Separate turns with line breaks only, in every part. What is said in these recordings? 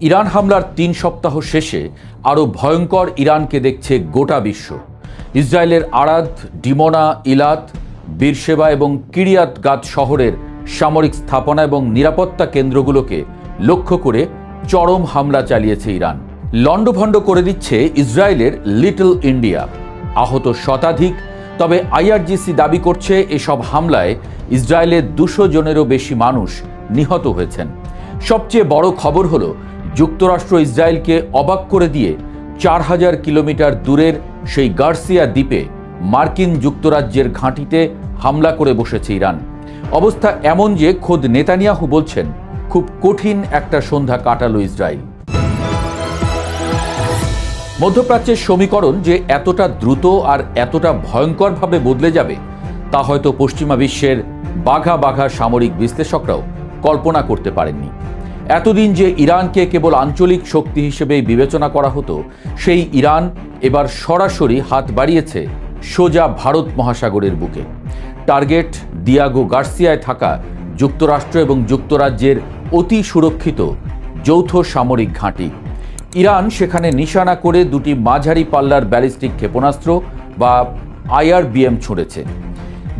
Iran হামলার ৩ সপ্তাহ শেষে আরও ভয়ঙ্কর ইরানকে দেখছে গোটা বিশ্ব। ইসরায়েলের আরাদ, ডিমোনা, ইলাত, বীরশেবা এবং কিরিয়াত গাত শহরের সামরিক স্থাপনা এবং নিরাপত্তা কেন্দ্রগুলোকে লক্ষ্য করে চরম হামলা চালিয়েছে ইরান। লণ্ডভণ্ড করে দিচ্ছে ইসরায়েলের লিটল ইন্ডিয়া। আহত শতাধিক, তবে আইআরজিসি দাবি করছে এসব হামলায় ইসরায়েলের ২০০ জনেরও বেশি মানুষ নিহত হয়েছেন। সবচেয়ে বড় খবর হলো যুক্তরাষ্ট্র ইসরায়েলকে অবাক করে দিয়ে ৪,০০০ কিলোমিটার দূরের সেই গার্সিয়া দ্বীপে মার্কিন যুক্তরাজ্যের ঘাঁটিতে হামলা করে বসেছে ইরান। অবস্থা এমন যে খোদ নেতানিয়াহু বলছেন খুব কঠিন একটা সন্ধ্যা কাটালো ইসরায়েল। মধ্যপ্রাচ্যের সমীকরণ যে এতটা দ্রুত আর এতটা ভয়ঙ্করভাবে বদলে যাবে তা হয়তো পশ্চিমা বিশ্বের বাঘা বাঘা সামরিক বিশ্লেষকরাও কল্পনা করতে পারেননি। এতদিন যে ইরানকে কেবল আঞ্চলিক শক্তি হিসেবেই বিবেচনা করা হতো, সেই ইরান এবার সরাসরি হাত বাড়িয়েছে সোজা ভারত মহাসাগরের বুকে। টার্গেট দিয়াগো গার্সিয়ায় থাকা যুক্তরাষ্ট্র এবং যুক্তরাজ্যের অতি সুরক্ষিত যৌথ সামরিক ঘাঁটি। ইরান সেখানে নিশানা করে দুটি মাঝারি পাল্লার ব্যালিস্টিক ক্ষেপণাস্ত্র বা আইআরবিএম ছুঁড়েছে।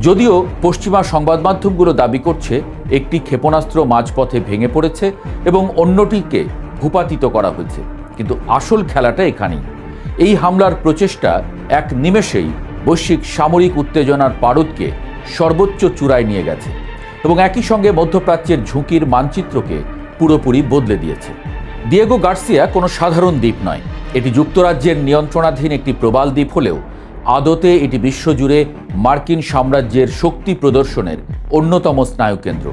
যদিও পশ্চিমা সংবাদ মাধ্যমগুলো দাবি করছে একটি ক্ষেপণাস্ত্র মাঝপথে ভেঙে পড়েছে এবং অন্যটিকে ভূপাতিত করা হয়েছে, কিন্তু আসল খেলাটা এখানেই। এই হামলার প্রচেষ্টা এক নিমেষেই বৈশ্বিক সামরিক উত্তেজনার পারদকে সর্বোচ্চ চূড়ায় নিয়ে গেছে এবং একই সঙ্গে মধ্যপ্রাচ্যের ঝুঁকির মানচিত্রকে পুরোপুরি বদলে দিয়েছে। দিয়েগো গার্সিয়া কোনো সাধারণ দ্বীপ নয়। এটি যুক্তরাজ্যের নিয়ন্ত্রণাধীন একটি প্রবাল দ্বীপ হলেও আদতে এটি বিশ্বজুড়ে মার্কিন সাম্রাজ্যের শক্তি প্রদর্শনের অন্যতম স্নায়ুকেন্দ্র।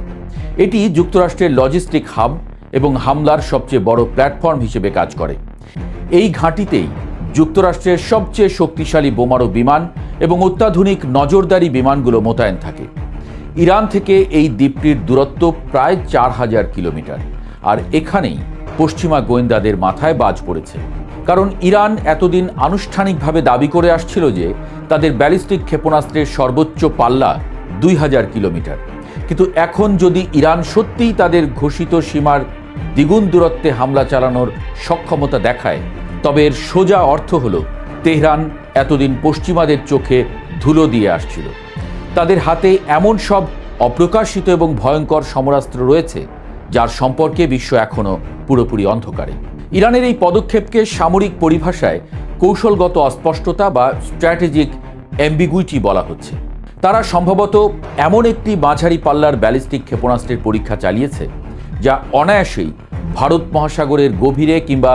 এটি যুক্তরাষ্ট্রের লজিস্টিক হাব এবং হামলার সবচেয়ে বড় প্ল্যাটফর্ম হিসেবে কাজ করে। এই ঘাঁটিতেই যুক্তরাষ্ট্রের সবচেয়ে শক্তিশালী বোমারু বিমান এবং অত্যাধুনিক নজরদারি বিমানগুলো মোতায়েন থাকে। ইরান থেকে এই দ্বীপটির দূরত্ব প্রায় ৪,০০০ কিলোমিটার, আর এখানেই পশ্চিমা গোয়েন্দাদের মাথায় বাজ পড়েছে। কারণ ইরান এতদিন আনুষ্ঠানিকভাবে দাবি করে আসছিল যে তাদের ব্যালিস্টিক ক্ষেপণাস্ত্রের সর্বোচ্চ পাল্লা ২,০০০ কিলোমিটার। কিন্তু এখন যদি ইরান সত্যিই তাদের ঘোষিত সীমার দ্বিগুণ দূরত্বে হামলা চালানোর সক্ষমতা দেখায়, তবে এর সোজা অর্থ হলো তেহরান এতদিন পশ্চিমাদের চোখে ধুলো দিয়ে আসছিল। তাদের হাতে এমন সব অপ্রকাশিত এবং ভয়ঙ্কর সমরাস্ত্র রয়েছে যার সম্পর্কে বিশ্ব এখনও পুরোপুরি অন্ধকারে। ইরানের এই পদক্ষেপকে সামরিক পরিভাষায় কৌশলগত অস্পষ্টতা বা স্ট্র্যাটেজিক অ্যাম্বিগুইটি বলা হচ্ছে। তারা সম্ভবত এমন একটি মাঝারি পাল্লার ব্যালিস্টিক ক্ষেপণাস্ত্রের পরীক্ষা চালিয়েছে যা অনায়াসেই ভারত মহাসাগরের গভীরে কিংবা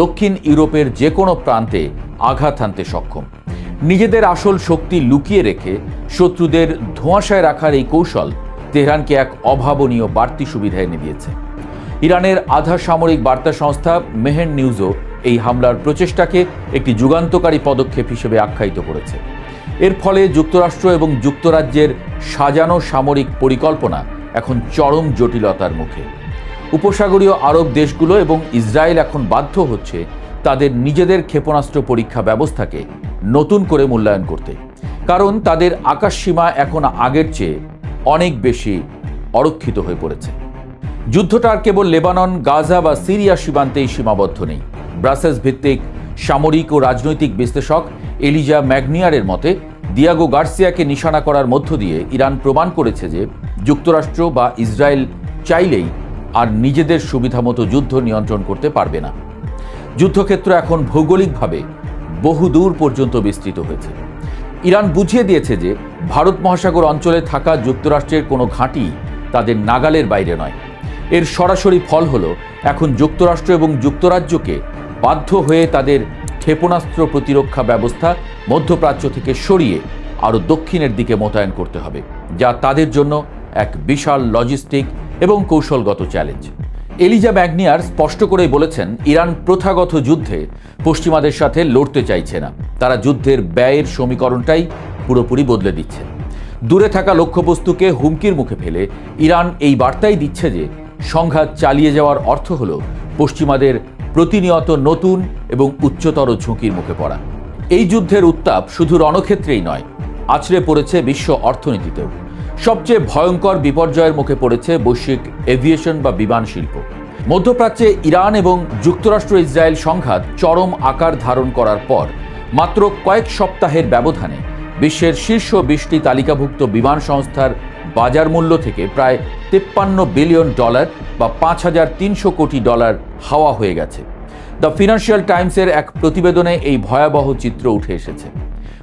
দক্ষিণ ইউরোপের যে কোনো প্রান্তে আঘাত হানতে সক্ষম। নিজেদের আসল শক্তি লুকিয়ে রেখে শত্রুদের ধোঁয়াশায় রাখার এই কৌশল তেহরানকে এক অভাবনীয় বাড়তি সুবিধা এনে দিয়েছে। ইরানের আধা সামরিক বার্তা সংস্থা মেহের নিউজও এই হামলার প্রচেষ্টাকে একটি যুগান্তকারী পদক্ষেপ হিসেবে আখ্যায়িত করেছে। এর ফলে যুক্তরাষ্ট্র এবং যুক্তরাজ্যের সাজানো সামরিক পরিকল্পনা এখন চরম জটিলতার মুখে। উপসাগরীয় আরব দেশগুলো এবং ইসরায়েল এখন বাধ্য হচ্ছে তাদের নিজেদের ক্ষেপণাস্ত্র পরীক্ষা ব্যবস্থাকে নতুন করে মূল্যায়ন করতে, কারণ তাদের আকাশসীমা এখন আগের চেয়ে অনেক বেশি অরক্ষিত হয়ে পড়েছে। যুদ্ধটা আর কেবল লেবানন, গাজা বা সিরিয়া সীমান্তেই সীমাবদ্ধ নেই। ব্রাসেলস ভিত্তিক সামরিক ও রাজনৈতিক বিশ্লেষক এলিজা ম্যাগনিয়ারের মতে দিয়াগো গার্সিয়াকে নিশানা করার মধ্য দিয়ে ইরান প্রমাণ করেছে যে যুক্তরাষ্ট্র বা ইসরায়েল চাইলেই আর নিজেদের সুবিধামতো যুদ্ধ নিয়ন্ত্রণ করতে পারবে না। যুদ্ধক্ষেত্র এখন ভৌগোলিকভাবে বহুদূর পর্যন্ত বিস্তৃত হয়েছে। ইরান বুঝিয়ে দিয়েছে যে ভারত মহাসাগর অঞ্চলে থাকা যুক্তরাষ্ট্রের কোনো ঘাঁটি তাদের নাগালের বাইরে নয়। এর সরাসরি ফল হলো এখন যুক্তরাষ্ট্র এবং যুক্তরাজ্যকে বাধ্য হয়ে তাদের ক্ষেপণাস্ত্র প্রতিরক্ষা ব্যবস্থা মধ্যপ্রাচ্য থেকে সরিয়ে আরও দক্ষিণের দিকে মোতায়েন করতে হবে, যা তাদের জন্য এক বিশাল লজিস্টিক এবং কৌশলগত চ্যালেঞ্জ। এলিজা ম্যাগনিয়ার স্পষ্ট করেই বলেছেন, ইরান প্রথাগত যুদ্ধে পশ্চিমাদের সাথে লড়তে চাইছে না। তারা যুদ্ধের ব্যয়ের সমীকরণটাই পুরোপুরি বদলে দিচ্ছে। দূরে থাকা লক্ষ্যবস্তুকে হুমকির মুখে ফেলে ইরান এই বার্তাই দিচ্ছে যে সংঘাত চালিয়ে যাওয়ার অর্থ হল পশ্চিমাদের প্রতিনিয়ত নতুন এবং উচ্চতর ঝুঁকির মুখে পড়া। এই যুদ্ধের উত্তাপ শুধু রণক্ষেত্রেই নয়, আছড়ে পড়েছে বিশ্ব অর্থনীতিতেও। সবচেয়ে ভয়ঙ্কর বিপর্যয়ের মুখে পড়েছে বৈশ্বিক এভিয়েশন বা বিমান শিল্প। মধ্যপ্রাচ্যে ইরান এবং যুক্তরাষ্ট্র ইসরায়েল সংঘাত চরম আকার ধারণ করার পর মাত্র কয়েক সপ্তাহের ব্যবধানে বিশ্বের শীর্ষ 20টি তালিকাভুক্ত বিমান সংস্থার বাজার মূল্য থেকে প্রায় $53 বিলিয়ন বা $5,300 কোটি হাওয়া হয়ে গেছে। দ্য ফিনান্সিয়াল টাইমসের এক প্রতিবেদনে এই ভয়াবহ চিত্র উঠে এসেছে।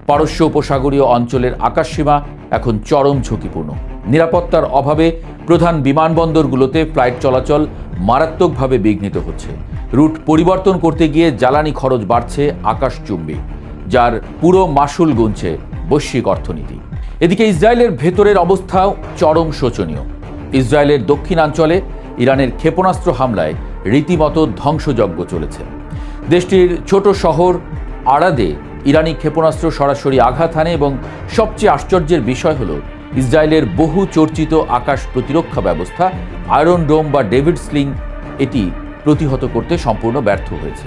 পারস্য উপসাগরীয় অঞ্চলের আকাশসীমা এখন চরম ঝুঁকিপূর্ণ। নিরাপত্তার অভাবে প্রধান বিমানবন্দরগুলোতে ফ্লাইট চলাচল মারাত্মকভাবে বিঘ্নিত হচ্ছে। রুট পরিবর্তন করতে গিয়ে জ্বালানি খরচ বাড়ছে আকাশচুম্বী, যার পুরো মাসুল গুনছে বৈশ্বিক অর্থনীতি। এদিকে ইসরায়েলের ভেতরের অবস্থাও চরম শোচনীয়। ইসরায়েলের দক্ষিণাঞ্চলে ইরানের ক্ষেপণাস্ত্র হামলায় রীতিমতো ধ্বংসযজ্ঞ চলেছে। দেশটির ছোট শহর আরাদে ইরানি ক্ষেপণাস্ত্র সরাসরি আঘাত হানে এবং সবচেয়ে আশ্চর্যের বিষয় হল ইসরায়েলের বহু চর্চিত আকাশ প্রতিরক্ষা ব্যবস্থা আয়রন ডোম বা ডেভিড স্লিং এটি প্রতিহত করতে সম্পূর্ণ ব্যর্থ হয়েছে।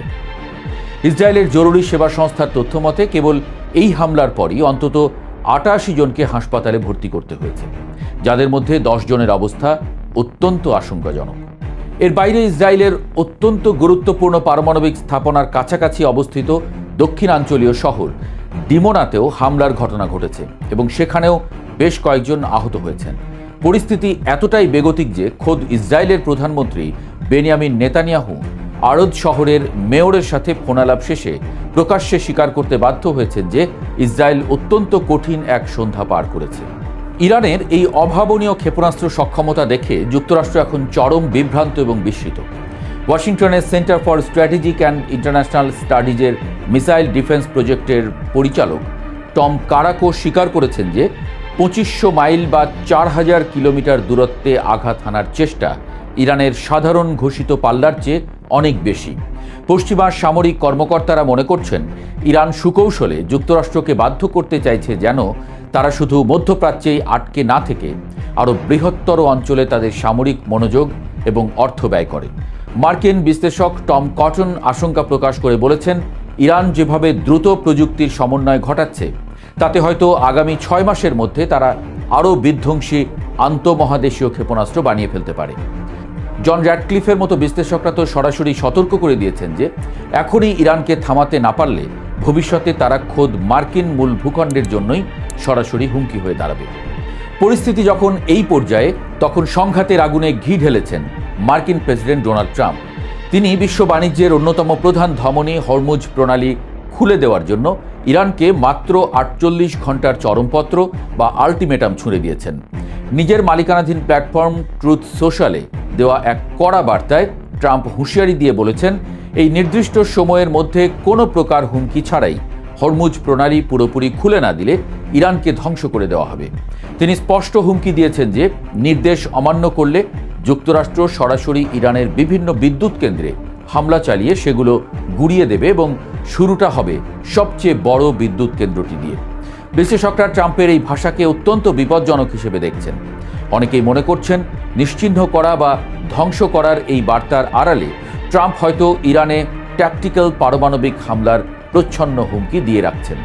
ইসরায়েলের জরুরি সেবা সংস্থার তথ্য মতে কেবল এই হামলার পরই অন্তত 88 জনকে হাসপাতালে ভর্তি করতে হয়েছে, যাদের মধ্যে 10 জনের অবস্থা অত্যন্ত আশঙ্কাজনক। এর বাইরে ইসরায়েলের অত্যন্ত গুরুত্বপূর্ণ পারমাণবিক স্থাপনার কাছাকাছি অবস্থিত দক্ষিণাঞ্চলীয় শহর ডিমোনাতেও হামলার ঘটনা ঘটেছে এবং সেখানেও বেশ কয়েকজন আহত হয়েছেন। পরিস্থিতি এতটাই বেগতিক যে খোদ ইসরায়েলের প্রধানমন্ত্রী বেনিয়ামিন নেতানিয়াহু আরদ শহরের মেয়রের সাথে ফোনালাপ শেষে প্রকাশ্যে স্বীকার করতে বাধ্য হয়েছেন যে ইসরায়েল অত্যন্ত কঠিন এক সন্ধ্যা পার করেছে। ইরানের এই অভাবনীয় ক্ষেপণাস্ত্র সক্ষমতা দেখে যুক্তরাষ্ট্র এখন চরম বিভ্রান্ত এবং বিস্মিত। ওয়াশিংটনের center for strategic and international স্টাডিজের মিসাইল ডিফেন্স প্রজেক্টের পরিচালক টম কারাকো স্বীকার করেছেন যে 2500 মাইল বা 4000 কিলোমিটার দূরত্বে আঘাত হানার চেষ্টা ইরানের সাধারণ ঘোষিত পাল্লার চেয়ে অনেক বেশি। পশ্চিমা সামরিক কর্মকর্তারা মনে করছেন ইরান সুকৌশলে যুক্তরাষ্ট্রকে বাধ্য করতে চাইছে যেন তারা শুধু মধ্যপ্রাচ্যেই আটকে না থেকে আরও বৃহত্তর অঞ্চলে তাদের সামরিক মনোযোগ এবং অর্থ ব্যয় করে। মার্কিন বিশ্লেষক টম কটন আশঙ্কা প্রকাশ করে বলেছেন, ইরান যেভাবে দ্রুত প্রযুক্তির সমন্বয় ঘটাচ্ছে তাতে হয়তো আগামী 6 মাসের মধ্যে তারা আরও বিধ্বংসী আন্তঃমহাদেশীয় ক্ষেপণাস্ত্র বানিয়ে ফেলতে পারে। জন র্যাডক্লিফের মতো বিশ্লেষকরা তো সরাসরি সতর্ক করে দিয়েছেন যে এখনই ইরানকে থামাতে না পারলে ভবিষ্যতে তারা খোদ মার্কিন মূল ভূখণ্ডের জন্যই সরাসরি হুমকি হয়ে দাঁড়াবে। পরিস্থিতি যখন এই পর্যায়ে, তখন সংঘাতের আগুনে ঘি ঢেলেছেন মার্কিন প্রেসিডেন্ট ডোনাল্ড ট্রাম্প। তিনি বিশ্ব বাণিজ্যের অন্যতম প্রধান ধমনী হরমুজ প্রণালী খুলে দেওয়ার জন্য ইরানকে মাত্র 48 ঘন্টার চরমপত্র বা আলটিমেটাম ছুঁড়ে দিয়েছেন। নিজের মালিকানাধীন প্ল্যাটফর্ম ট্রুথ সোশ্যালে দেওয়া এক কড়া বার্তায় ট্রাম্প হুঁশিয়ারি দিয়ে বলেছেন, এই নির্দিষ্ট সময়ের মধ্যে কোনো প্রকার হুমকি ছাড়াই হরমুজ প্রণালী পুরোপুরি খুলে না দিলে ইরানকে ধ্বংস করে দেওয়া হবে। তিনি স্পষ্ট হুমকি দিয়েছেন যে নির্দেশ অমান্য করলে যুক্তরাষ্ট্র সরাসরি ইরানের বিভিন্ন বিদ্যুৎ কেন্দ্রে হামলা চালিয়ে সেগুলো গুঁড়িয়ে দেবে এবং শুরুটা হবে সবচেয়ে বড় বিদ্যুৎ কেন্দ্রটি দিয়ে। বিশ্লেষকরা ট্রাম্পের এই ভাষাকে অত্যন্ত বিপজ্জনক হিসেবে দেখছেন। অনেকেই মনে করছেন নিশ্চিহ্ন করা বা ধ্বংস করার এই বার্তার আড়ালে ট্রাম্প হয়তো ইরানে ট্যাকটিক্যাল পারমাণবিক হামলার প্রচ্ছন্ন হুমকি দিয়ে রাখছেন।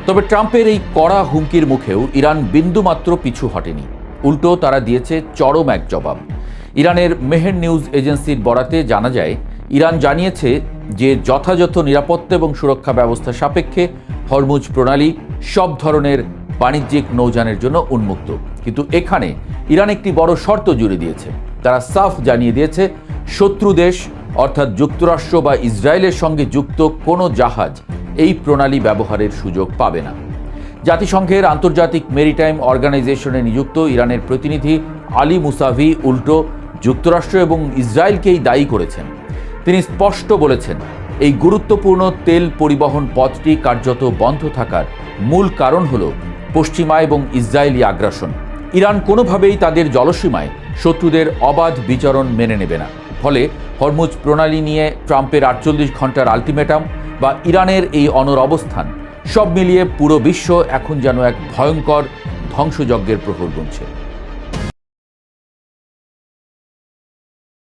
তবে ট্রাম্পের এই কড়া হুমকির মুখেও ইরান বিন্দুমাত্র পিছু হটেনি। উল্টো তারা দিয়েছে চরম এক জবাব। ইরানের মেহের নিউজ এজেন্সির বরাতে জানা যায়, ইরান জানিয়েছে যে যথাযথ নিরাপত্তা এবং সুরক্ষা ব্যবস্থা সাপেক্ষে হরমুজ প্রণালী সব ধরনের বাণিজ্যিক নৌযানের জন্য উন্মুক্ত। কিন্তু এখানে ইরান একটি বড় শর্ত জুড়ে দিয়েছে। তারা সাফ জানিয়ে দিয়েছে শত্রু দেশ অর্থাৎ যুক্তরাষ্ট্র বা ইসরায়েলের সঙ্গে যুক্ত কোনো জাহাজ এই প্রণালী ব্যবহারের সুযোগ পাবে না। জাতিসংঘের আন্তর্জাতিক মেরিটাইম অর্গানাইজেশনে নিযুক্ত ইরানের প্রতিনিধি আলী মুসাভি উল্টো যুক্তরাষ্ট্র এবং ইসরায়েলকেই দায়ী করেছেন। তিনি স্পষ্ট বলেছেন, এই গুরুত্বপূর্ণ তেল পরিবহন পথটি কার্যত বন্ধ থাকার মূল কারণ হল পশ্চিমা এবং ইসরায়েলি আগ্রাসন। ইরান কোনোভাবেই তাদের জলসীমায় শত্রুদের অবাধ বিচরণ মেনে নেবে না। ফলে হরমুজ প্রণালী নিয়ে ট্রাম্পের 48 ঘন্টার আলটিমেটাম বা ইরানের এই অনড় অবস্থান সব মিলিয়ে পুরো বিশ্ব এখন যেন এক ভয়ঙ্কর ধ্বংসযজ্ঞের প্রহর গুনছে।